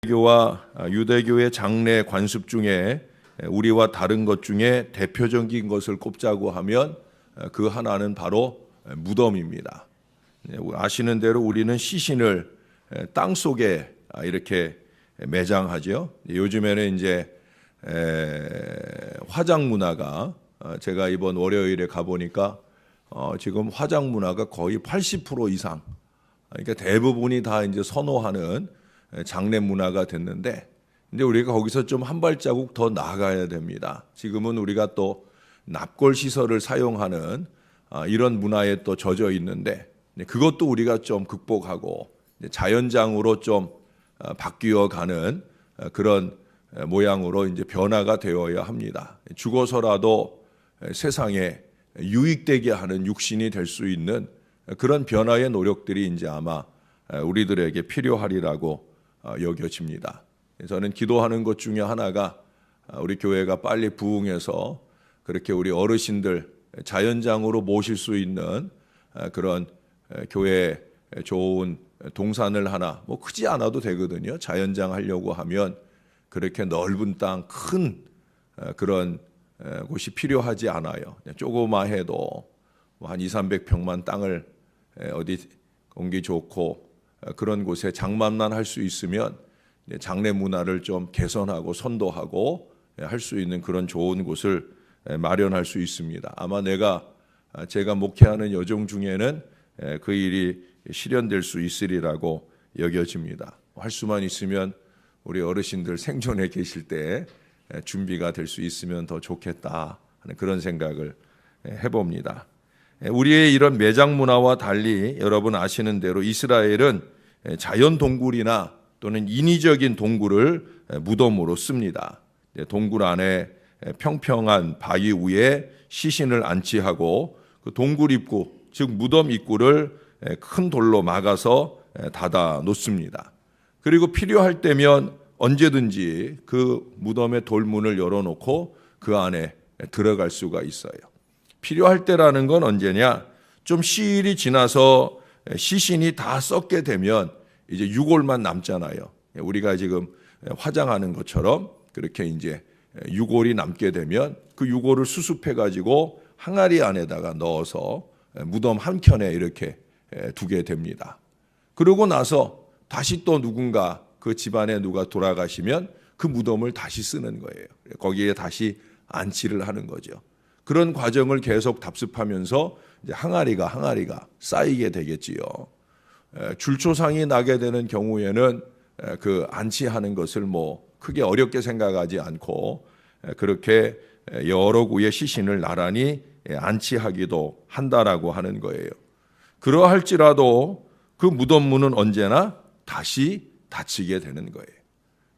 유대교와 유대교의 장례 관습 중에 우리와 다른 것 중에 대표적인 것을 꼽자고 하면 그 하나는 바로 무덤입니다. 아시는 대로 우리는 시신을 땅 속에 이렇게 매장하죠. 요즘에는 이제 화장 문화가, 제가 이번 월요일에 가보니까 지금 화장 문화가 거의 80% 이상, 그러니까 대부분이 다 이제 선호하는 장례 문화가 됐는데, 이제 우리가 거기서 좀 한 발자국 더 나아가야 됩니다. 지금은 우리가 또 납골 시설을 사용하는 이런 문화에 또 젖어 있는데, 그것도 우리가 좀 극복하고 자연장으로 좀 바뀌어 가는 그런 모양으로 이제 변화가 되어야 합니다. 죽어서라도 세상에 유익되게 하는 육신이 될 수 있는 그런 변화의 노력들이 이제 아마 우리들에게 필요하리라고 여겨집니다. 저는 기도하는 것 중에 하나가 우리 교회가 빨리 부흥해서 그렇게 우리 어르신들 자연장으로 모실 수 있는 그런 교회 좋은 동산을 하나, 뭐 크지 않아도 되거든요. 자연장 하려고 하면 그렇게 넓은 땅, 큰 그런 곳이 필요하지 않아요. 조그마해도 한 200~300평만 땅을 어디 공기 좋고 그런 곳에 장만만 할 수 있으면 장례 문화를 좀 개선하고 선도하고 할 수 있는 그런 좋은 곳을 마련할 수 있습니다. 아마 제가 목회하는 여정 중에는 그 일이 실현될 수 있으리라고 여겨집니다. 할 수만 있으면 우리 어르신들 생존해 계실 때 준비가 될 수 있으면 더 좋겠다 하는 그런 생각을 해봅니다. 우리의 이런 매장 문화와 달리 여러분 아시는 대로 이스라엘은 자연 동굴이나 또는 인위적인 동굴을 무덤으로 씁니다. 동굴 안에 평평한 바위 위에 시신을 안치하고 그 동굴 입구, 즉 무덤 입구를 큰 돌로 막아서 닫아 놓습니다. 그리고 필요할 때면 언제든지 그 무덤의 돌문을 열어놓고 그 안에 들어갈 수가 있어요. 필요할 때라는 건 언제냐? 좀 시일이 지나서 시신이 다 썩게 되면 이제 유골만 남잖아요. 우리가 지금 화장하는 것처럼 그렇게 이제 유골이 남게 되면 그 유골을 수습해 가지고 항아리 안에다가 넣어서 무덤 한켠에 이렇게 두게 됩니다. 그러고 나서 다시 또 누군가 그 집안에 누가 돌아가시면 그 무덤을 다시 쓰는 거예요. 거기에 다시 안치를 하는 거죠. 그런 과정을 계속 답습하면서 이제 항아리가 쌓이게 되겠지요. 줄초상이 나게 되는 경우에는 그 안치하는 것을 뭐 크게 어렵게 생각하지 않고 그렇게 여러 구의 시신을 나란히 안치하기도 한다라고 하는 거예요. 그러할지라도 그 무덤 문은 언제나 다시 닫히게 되는 거예요.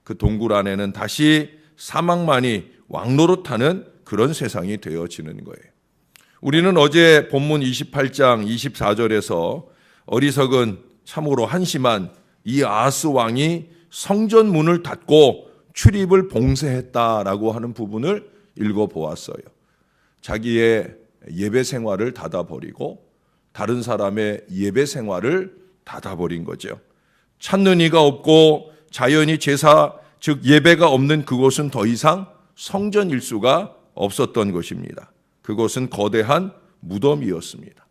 그 동굴 안에는 다시 사망만이 왕노릇하는 그런 세상이 되어지는 거예요. 우리는 어제 본문 28장 24절에서 어리석은 참으로 한심한 이 아하스 왕이 성전 문을 닫고 출입을 봉쇄했다라고 하는 부분을 읽어보았어요. 자기의 예배 생활을 닫아버리고 다른 사람의 예배 생활을 닫아버린 거죠. 찾는 이가 없고 자연히 제사 즉 예배가 없는 그곳은 더 이상 성전일 수가 없었던 것입니다. 그것은 거대한 무덤이었습니다.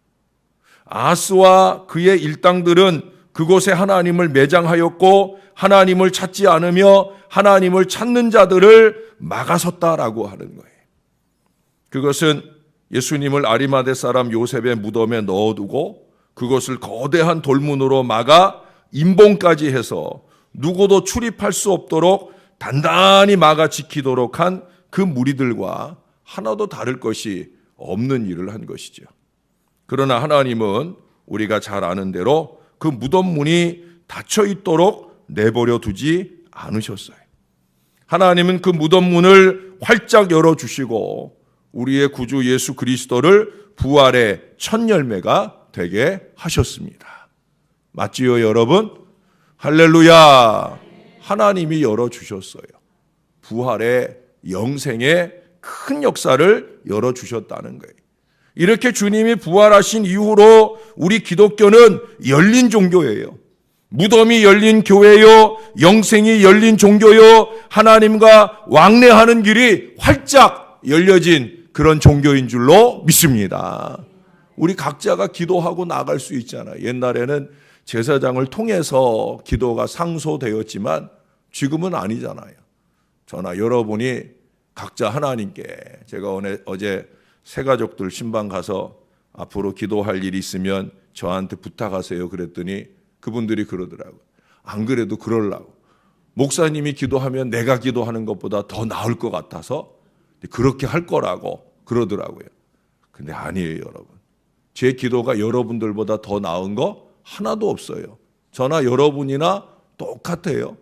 아하스와 그의 일당들은 그곳에 하나님을 매장하였고 하나님을 찾지 않으며 하나님을 찾는 자들을 막아섰다라고 하는 거예요. 그것은 예수님을 아리마대 사람 요셉의 무덤에 넣어두고 그것을 거대한 돌문으로 막아 임봉까지 해서 누구도 출입할 수 없도록 단단히 막아 지키도록 한 그 무리들과 하나도 다를 것이 없는 일을 한 것이죠. 그러나 하나님은 우리가 잘 아는 대로 그 무덤 문이 닫혀 있도록 내버려 두지 않으셨어요. 하나님은 그 무덤 문을 활짝 열어주시고 우리의 구주 예수 그리스도를 부활의 첫 열매가 되게 하셨습니다. 맞지요, 여러분? 할렐루야! 하나님이 열어주셨어요. 부활의 영생의 큰 역사를 열어주셨다는 거예요. 이렇게 주님이 부활하신 이후로 우리 기독교는 열린 종교예요. 무덤이 열린 교회요, 영생이 열린 종교요, 하나님과 왕래하는 길이 활짝 열려진 그런 종교인 줄로 믿습니다. 우리 각자가 기도하고 나갈 수 있잖아요. 옛날에는 제사장을 통해서 기도가 상소되었지만 지금은 아니잖아요. 저나 여러분이 각자 하나님께, 제가 어제 새가족들 신방 가서 앞으로 기도할 일이 있으면 저한테 부탁하세요 그랬더니 그분들이 그러더라고요. 안 그래도 그러려고. 목사님이 기도하면 내가 기도하는 것보다 더 나을 것 같아서 그렇게 할 거라고 그러더라고요. 근데 아니에요, 여러분. 제 기도가 여러분들보다 더 나은 거 하나도 없어요. 저나 여러분이나 똑같아요.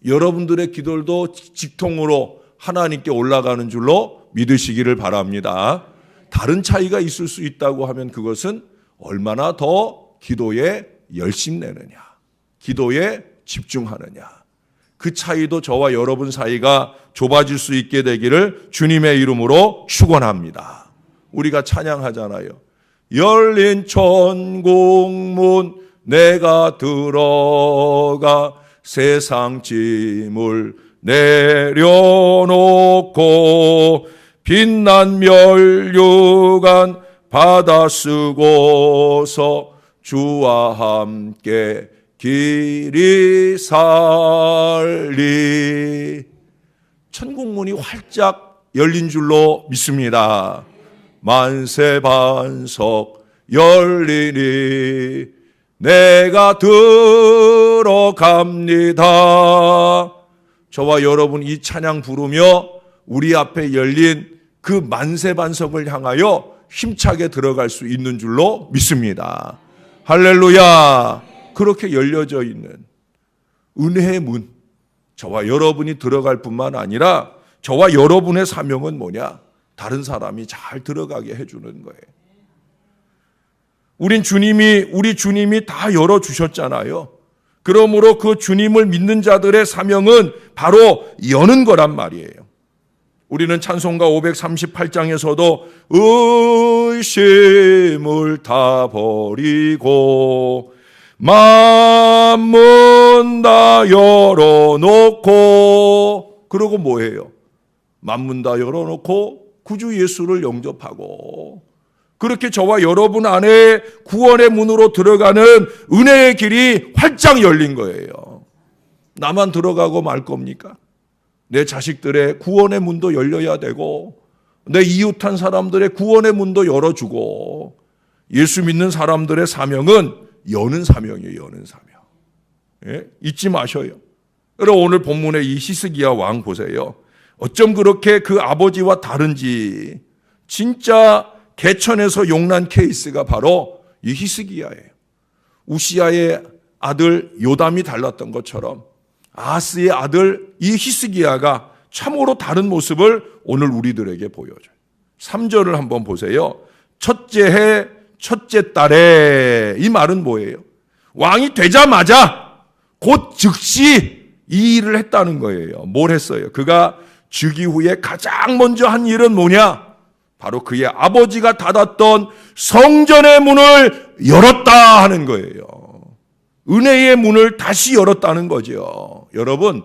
여러분들의 기도도 직통으로 하나님께 올라가는 줄로 믿으시기를 바랍니다. 다른 차이가 있을 수 있다고 하면 그것은 얼마나 더 기도에 열심내느냐, 기도에 집중하느냐, 그 차이도 저와 여러분 사이가 좁아질 수 있게 되기를 주님의 이름으로 축원합니다. 우리가 찬양하잖아요. 열린 천국문 내가 들어가 세상 짐을 내려놓고 빛난 멸류관 받아 쓰고서 주와 함께 길이 살리. 천국문이 활짝 열린 줄로 믿습니다. 만세 반석 열리니 내가 들어갑니다. 저와 여러분 이 찬양 부르며 우리 앞에 열린 그 만세 반석을 향하여 힘차게 들어갈 수 있는 줄로 믿습니다. 할렐루야. 그렇게 열려져 있는 은혜의 문, 저와 여러분이 들어갈 뿐만 아니라 저와 여러분의 사명은 뭐냐? 다른 사람이 잘 들어가게 해주는 거예요. 우리 주님이 다 열어주셨잖아요. 그러므로 그 주님을 믿는 자들의 사명은 바로 여는 거란 말이에요. 우리는 찬송가 538장에서도 의심을 다 버리고 만문 다 열어놓고, 그러고 뭐예요? 만문 다 열어놓고 구주 예수를 영접하고, 그렇게 저와 여러분 안에 구원의 문으로 들어가는 은혜의 길이 활짝 열린 거예요. 나만 들어가고 말 겁니까? 내 자식들의 구원의 문도 열려야 되고, 내 이웃한 사람들의 구원의 문도 열어주고, 예수 믿는 사람들의 사명은 여는 사명이에요. 여는 사명. 예? 잊지 마셔요. 여러분 오늘 본문의 이 히스기야 왕 보세요. 어쩜 그렇게 그 아버지와 다른지. 진짜 개천에서 용난 케이스가 바로 이 히스기야예요. 우시야의 아들 요담이 달랐던 것처럼 아하스의 아들 이 히스기야가 참으로 다른 모습을 오늘 우리들에게 보여줘요. 3절을 한번 보세요. 첫째 해 첫째 달에, 이 말은 뭐예요? 왕이 되자마자 곧 즉시 이 일을 했다는 거예요. 뭘 했어요? 그가 즉위 후에 가장 먼저 한 일은 뭐냐? 바로 그의 아버지가 닫았던 성전의 문을 열었다 하는 거예요. 은혜의 문을 다시 열었다는 거죠. 여러분,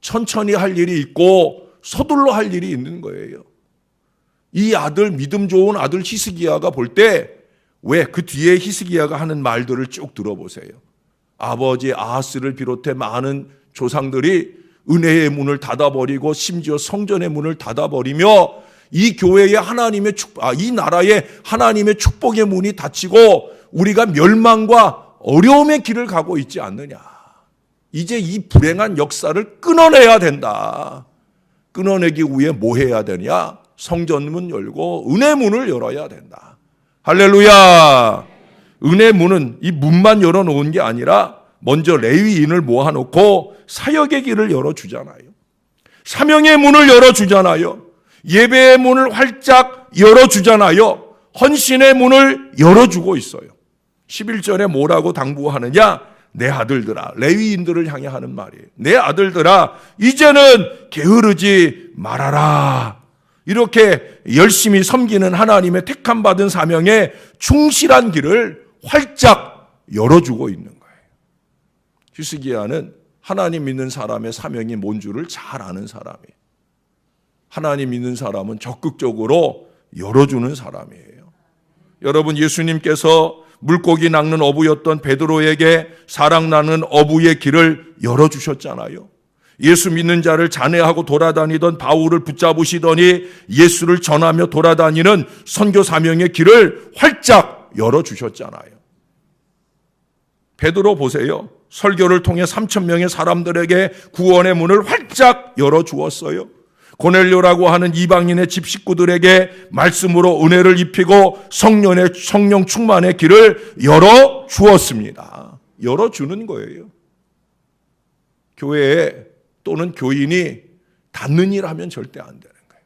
천천히 할 일이 있고 서둘러 할 일이 있는 거예요. 이 아들, 믿음 좋은 아들 히스기야가 볼 때 왜 그 뒤에 히스기야가 하는 말들을 쭉 들어보세요. 아버지 아하스를 비롯해 많은 조상들이 은혜의 문을 닫아버리고 심지어 성전의 문을 닫아버리며 이 교회의 이 나라의 하나님의 축복의 문이 닫히고 우리가 멸망과 어려움의 길을 가고 있지 않느냐. 이제 이 불행한 역사를 끊어내야 된다. 끊어내기 위해 뭐 해야 되냐? 성전문 열고 은혜 문을 열어야 된다. 할렐루야. 은혜 문은 이 문만 열어놓은 게 아니라 먼저 레위인을 모아놓고 사역의 길을 열어주잖아요. 사명의 문을 열어주잖아요. 예배의 문을 활짝 열어주잖아요. 헌신의 문을 열어주고 있어요. 11절에 뭐라고 당부하느냐? 내 아들들아, 레위인들을 향해 하는 말이에요. 내 아들들아, 이제는 게으르지 말아라. 이렇게 열심히 섬기는 하나님의 택함 받은 사명에 충실한 길을 활짝 열어주고 있는 거예요. 히스기야는 하나님 믿는 사람의 사명이 뭔 줄을 잘 아는 사람이에요. 하나님 믿는 사람은 적극적으로 열어주는 사람이에요. 여러분, 예수님께서 물고기 낚는 어부였던 베드로에게 사랑 나는 어부의 길을 열어주셨잖아요. 예수 믿는 자를 잔해하고 돌아다니던 바울을 붙잡으시더니 예수를 전하며 돌아다니는 선교 사명의 길을 활짝 열어주셨잖아요. 베드로 보세요. 설교를 통해 3,000명의 사람들에게 구원의 문을 활짝 열어주었어요. 고넬료라고 하는 이방인의 집 식구들에게 말씀으로 은혜를 입히고 성령 충만의 길을 열어주었습니다. 열어주는 거예요. 교회에 또는 교인이 닫는 일 하면 절대 안 되는 거예요.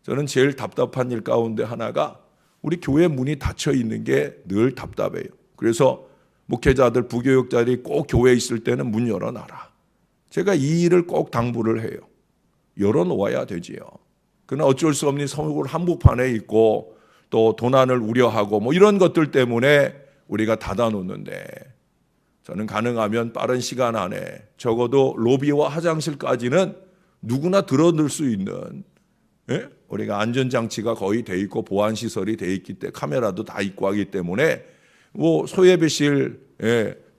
저는 제일 답답한 일 가운데 하나가 우리 교회 문이 닫혀 있는 게 늘 답답해요. 그래서 목회자들, 부교육자들이 꼭 교회에 있을 때는 문 열어놔라. 제가 이 일을 꼭 당부를 해요. 열어놓아야 되지요. 그러나 어쩔 수 없는 서울 한복판에 있고 또 도난을 우려하고 뭐 이런 것들 때문에 우리가 닫아놓는데, 저는 가능하면 빠른 시간 안에 적어도 로비와 화장실까지는 누구나 들어들 수 있는, 우리가 안전장치가 거의 돼 있고 보안시설이 돼 있기 때문에 카메라도 다 있고 하기 때문에 뭐 소예배실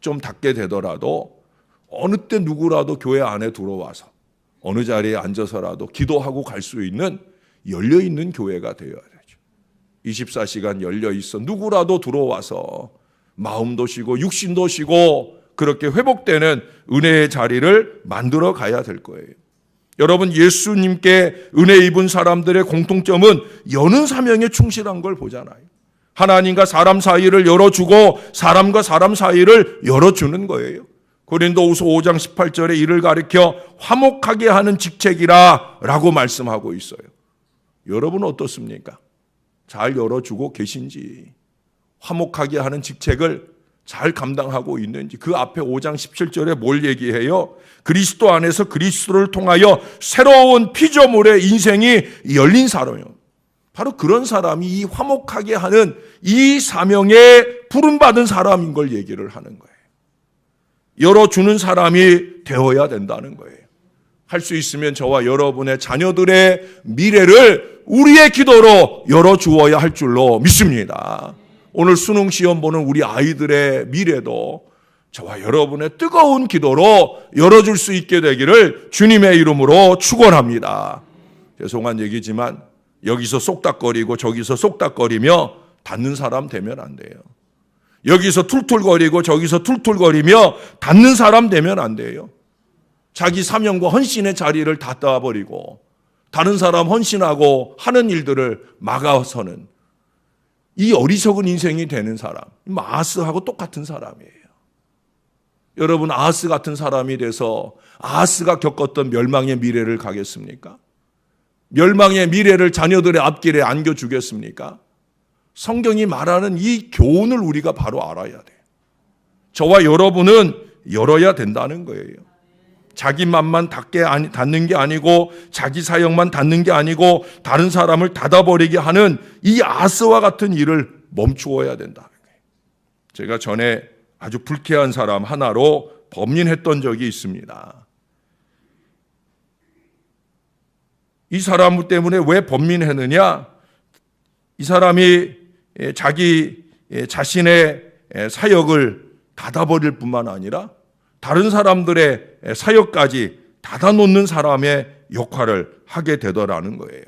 좀 닫게 되더라도 어느 때 누구라도 교회 안에 들어와서 어느 자리에 앉아서라도 기도하고 갈 수 있는 열려있는 교회가 되어야 되죠. 24시간 열려있어 누구라도 들어와서 마음도 쉬고 육신도 쉬고 그렇게 회복되는 은혜의 자리를 만들어 가야 될 거예요. 여러분, 예수님께 은혜 입은 사람들의 공통점은 여는 사명에 충실한 걸 보잖아요. 하나님과 사람 사이를 열어주고 사람과 사람 사이를 열어주는 거예요. 고린도후서 5장 18절에 이를 가리켜 화목하게 하는 직책이라 라고 말씀하고 있어요. 여러분 어떻습니까? 잘 열어주고 계신지, 화목하게 하는 직책을 잘 감당하고 있는지. 그 앞에 5장 17절에 뭘 얘기해요? 그리스도 안에서 그리스도를 통하여 새로운 피조물의 인생이 열린 사람이요. 바로 그런 사람이 이 화목하게 하는 이 사명에 부름받은 사람인 걸 얘기를 하는 거예요. 열어주는 사람이 되어야 된다는 거예요. 할 수 있으면 저와 여러분의 자녀들의 미래를 우리의 기도로 열어주어야 할 줄로 믿습니다. 오늘 수능 시험 보는 우리 아이들의 미래도 저와 여러분의 뜨거운 기도로 열어줄 수 있게 되기를 주님의 이름으로 축원합니다. 죄송한 얘기지만 여기서 쏙닥거리고 저기서 쏙닥거리며 닫는 사람 되면 안 돼요. 여기서 툴툴거리고 저기서 툴툴거리며 닫는 사람 되면 안 돼요. 자기 사명과 헌신의 자리를 닫아버리고 다른 사람 헌신하고 하는 일들을 막아서는 이 어리석은 인생이 되는 사람, 아하스하고 똑같은 사람이에요. 여러분, 아하스 같은 사람이 돼서 아하스가 겪었던 멸망의 미래를 가겠습니까? 멸망의 미래를 자녀들의 앞길에 안겨주겠습니까? 성경이 말하는 이 교훈을 우리가 바로 알아야 돼요. 저와 여러분은 열어야 된다는 거예요. 자기 맘만 닫는 게 아니고 자기 사역만 닫는 게 아니고 다른 사람을 닫아버리게 하는 이 아스와 같은 일을 멈추어야 된다는 거예요. 제가 전에 아주 불쾌한 사람 하나로 범인했던 적이 있습니다. 이 사람 때문에 왜 범민했느냐? 이 사람이 자기 자신의 사역을 닫아버릴 뿐만 아니라 다른 사람들의 사역까지 닫아놓는 사람의 역할을 하게 되더라는 거예요.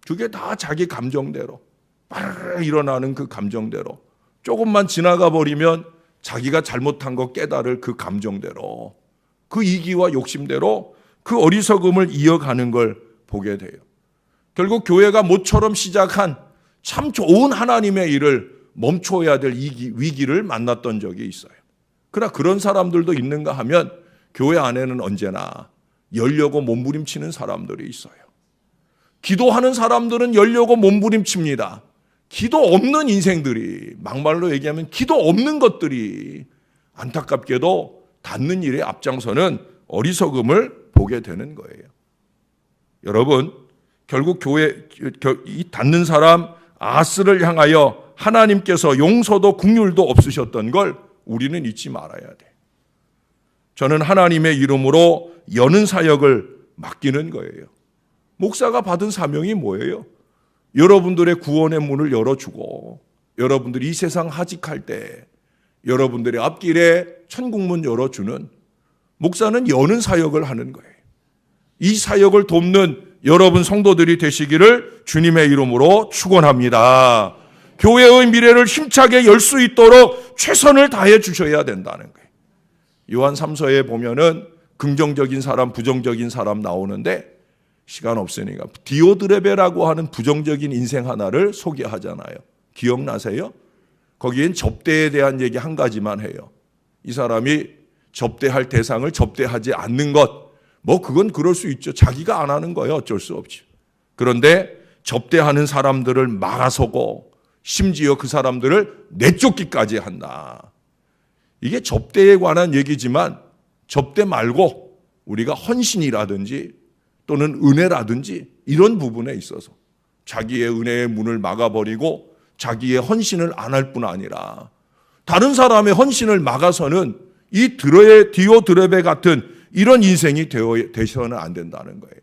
그게 다 자기 감정대로, 빠르르 일어나는 그 감정대로, 조금만 지나가 버리면 자기가 잘못한 거 깨달을 그 감정대로, 그 이기와 욕심대로 그 어리석음을 이어가는 걸 보게 돼요. 결국 교회가 모처럼 시작한 참 좋은 하나님의 일을 멈춰야 될 위기를 만났던 적이 있어요. 그러나 그런 사람들도 있는가 하면 교회 안에는 언제나 열려고 몸부림치는 사람들이 있어요. 기도하는 사람들은 열려고 몸부림칩니다. 기도 없는 인생들이, 막말로 얘기하면 기도 없는 것들이 안타깝게도 닫는 일에 앞장서는 어리석음을 보게 되는 거예요. 여러분, 결국 이 닫는 사람 아스를 향하여 하나님께서 용서도 긍휼도 없으셨던 걸 우리는 잊지 말아야 돼. 저는 하나님의 이름으로 여는 사역을 맡기는 거예요. 목사가 받은 사명이 뭐예요? 여러분들의 구원의 문을 열어주고 여러분들이 이 세상 하직할 때 여러분들의 앞길에 천국문 열어주는 목사는 여는 사역을 하는 거예요. 이 사역을 돕는 여러분 성도들이 되시기를 주님의 이름으로 축원합니다. 교회의 미래를 힘차게 열 수 있도록 최선을 다해 주셔야 된다는 거예요. 요한 3서에 보면은 긍정적인 사람, 부정적인 사람 나오는데 시간 없으니까 디오드레베라고 하는 부정적인 인생 하나를 소개하잖아요. 기억나세요? 거기엔 접대에 대한 얘기 한 가지만 해요. 이 사람이 접대할 대상을 접대하지 않는 것, 뭐 그건 그럴 수 있죠. 자기가 안 하는 거예요. 어쩔 수 없죠. 그런데 접대하는 사람들을 막아서고 심지어 그 사람들을 내쫓기까지 한다. 이게 접대에 관한 얘기지만 접대 말고 우리가 헌신이라든지 또는 은혜라든지 이런 부분에 있어서 자기의 은혜의 문을 막아버리고 자기의 헌신을 안 할 뿐 아니라 다른 사람의 헌신을 막아서는 이 디오드레베 같은 이런 인생이 되셔는 안 된다는 거예요.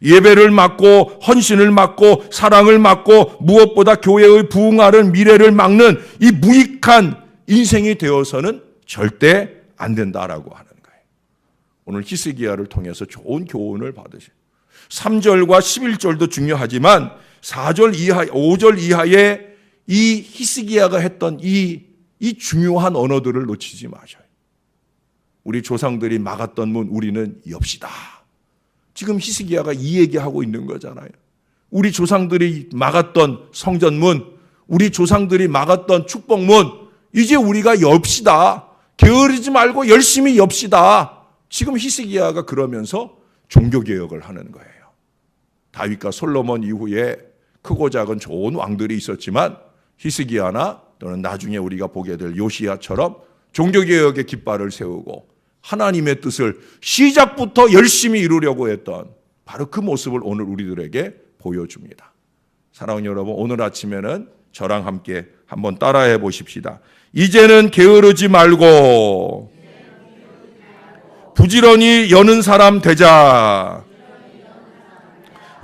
예배를 막고 헌신을 막고 사랑을 막고 무엇보다 교회의 부흥하는 미래를 막는 이 무익한 인생이 되어서는 절대 안 된다라고 하는 거예요. 오늘 히스기야를 통해서 좋은 교훈을 받으세요. 3절과 11절도 중요하지만 4절 이하, 5절 이하에 이 히스기야가 했던 이 중요한 언어들을 놓치지 마셔요. 우리 조상들이 막았던 문 우리는 엽시다. 지금 히스기야가 이 얘기하고 있는 거잖아요. 우리 조상들이 막았던 성전문, 우리 조상들이 막았던 축복문, 이제 우리가 엽시다. 게으르지 말고 열심히 엽시다. 지금 히스기야가 그러면서 종교개혁을 하는 거예요. 다윗과 솔로몬 이후에 크고 작은 좋은 왕들이 있었지만 히스기야나 또는 나중에 우리가 보게 될 요시야처럼 종교개혁의 깃발을 세우고 하나님의 뜻을 시작부터 열심히 이루려고 했던 바로 그 모습을 오늘 우리들에게 보여줍니다. 사랑하는 여러분, 오늘 아침에는 저랑 함께 한번 따라해 보십시다. 이제는 게으르지 말고 부지런히 여는 사람 되자.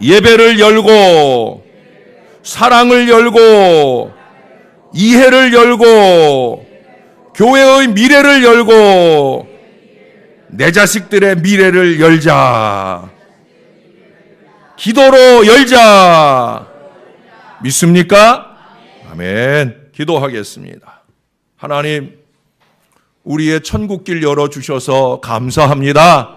예배를 열고 사랑을 열고 이해를 열고 교회의 미래를 열고 내 자식들의 미래를 열자. 기도로 열자. 믿습니까? 아멘. 기도하겠습니다. 하나님, 우리의 천국길 열어주셔서 감사합니다.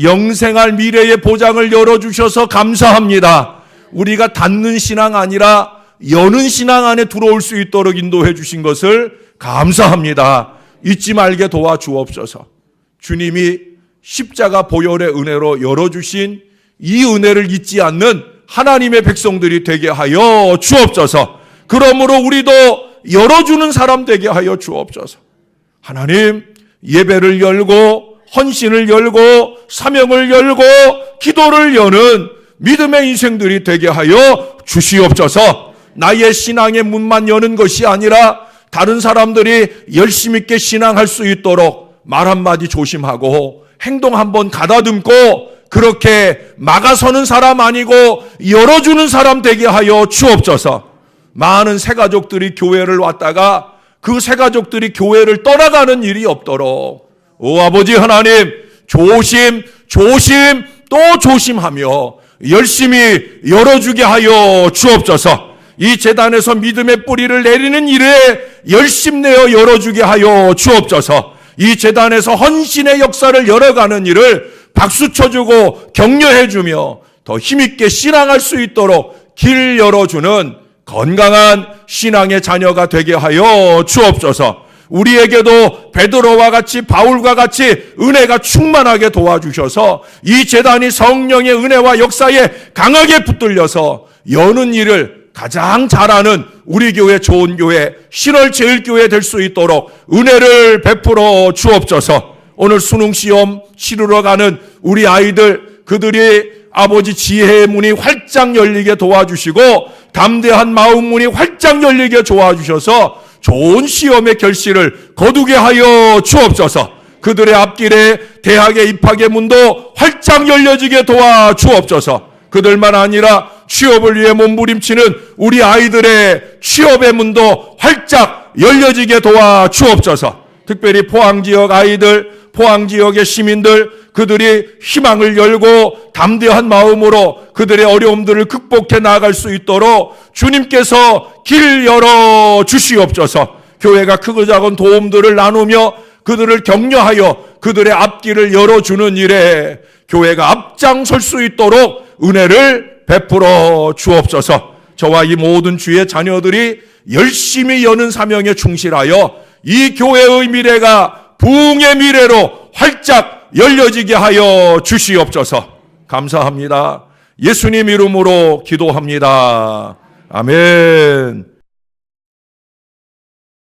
영생할 미래의 보장을 열어주셔서 감사합니다. 우리가 닫는 신앙 아니라 여는 신앙 안에 들어올 수 있도록 인도해 주신 것을 감사합니다. 잊지 말게 도와주옵소서. 주님이 십자가 보혈의 은혜로 열어주신 이 은혜를 잊지 않는 하나님의 백성들이 되게 하여 주옵소서. 그러므로 우리도 열어주는 사람 되게 하여 주옵소서. 하나님, 예배를 열고 헌신을 열고 사명을 열고 기도를 여는 믿음의 인생들이 되게 하여 주시옵소서. 나의 신앙의 문만 여는 것이 아니라 다른 사람들이 열심 있게 신앙할 수 있도록 말 한마디 조심하고 행동 한번 가다듬고 그렇게 막아서는 사람 아니고 열어주는 사람 되게 하여 주옵소서. 많은 새가족들이 교회를 왔다가 그 새가족들이 교회를 떠나가는 일이 없도록 오 아버지 하나님, 조심 또 조심하며 열심히 열어주게 하여 주옵소서. 이 재단에서 믿음의 뿌리를 내리는 일에 열심내어 열어주게 하여 주옵소서. 이 재단에서 헌신의 역사를 열어가는 일을 박수 쳐주고 격려해주며 더 힘있게 신앙할 수 있도록 길 열어주는 건강한 신앙의 자녀가 되게 하여 주옵소서. 우리에게도 베드로와 같이 바울과 같이 은혜가 충만하게 도와주셔서 이 재단이 성령의 은혜와 역사에 강하게 붙들려서 여는 일을 가장 잘하는 우리 교회 좋은 교회 신월제일교회 될 수 있도록 은혜를 베풀어 주옵소서. 오늘 수능시험 치르러 가는 우리 아이들, 그들이 아버지 지혜의 문이 활짝 열리게 도와주시고 담대한 마음 문이 활짝 열리게 도와주셔서 좋은 시험의 결실을 거두게 하여 주옵소서. 그들의 앞길에 대학의 입학의 문도 활짝 열려지게 도와 주옵소서. 그들만 아니라 취업을 위해 몸부림치는 우리 아이들의 취업의 문도 활짝 열려지게 도와 주옵소서. 특별히 포항지역 아이들, 포항지역의 시민들, 그들이 희망을 열고 담대한 마음으로 그들의 어려움들을 극복해 나아갈 수 있도록 주님께서 길 열어 주시옵소서. 교회가 크고 작은 도움들을 나누며 그들을 격려하여 그들의 앞길을 열어주는 일에 교회가 앞장설 수 있도록 은혜를 베풀어 주옵소서. 저와 이 모든 주의 자녀들이 열심히 여는 사명에 충실하여 이 교회의 미래가 부흥의 미래로 활짝 열려지게 하여 주시옵소서. 감사합니다. 예수님 이름으로 기도합니다. 아멘.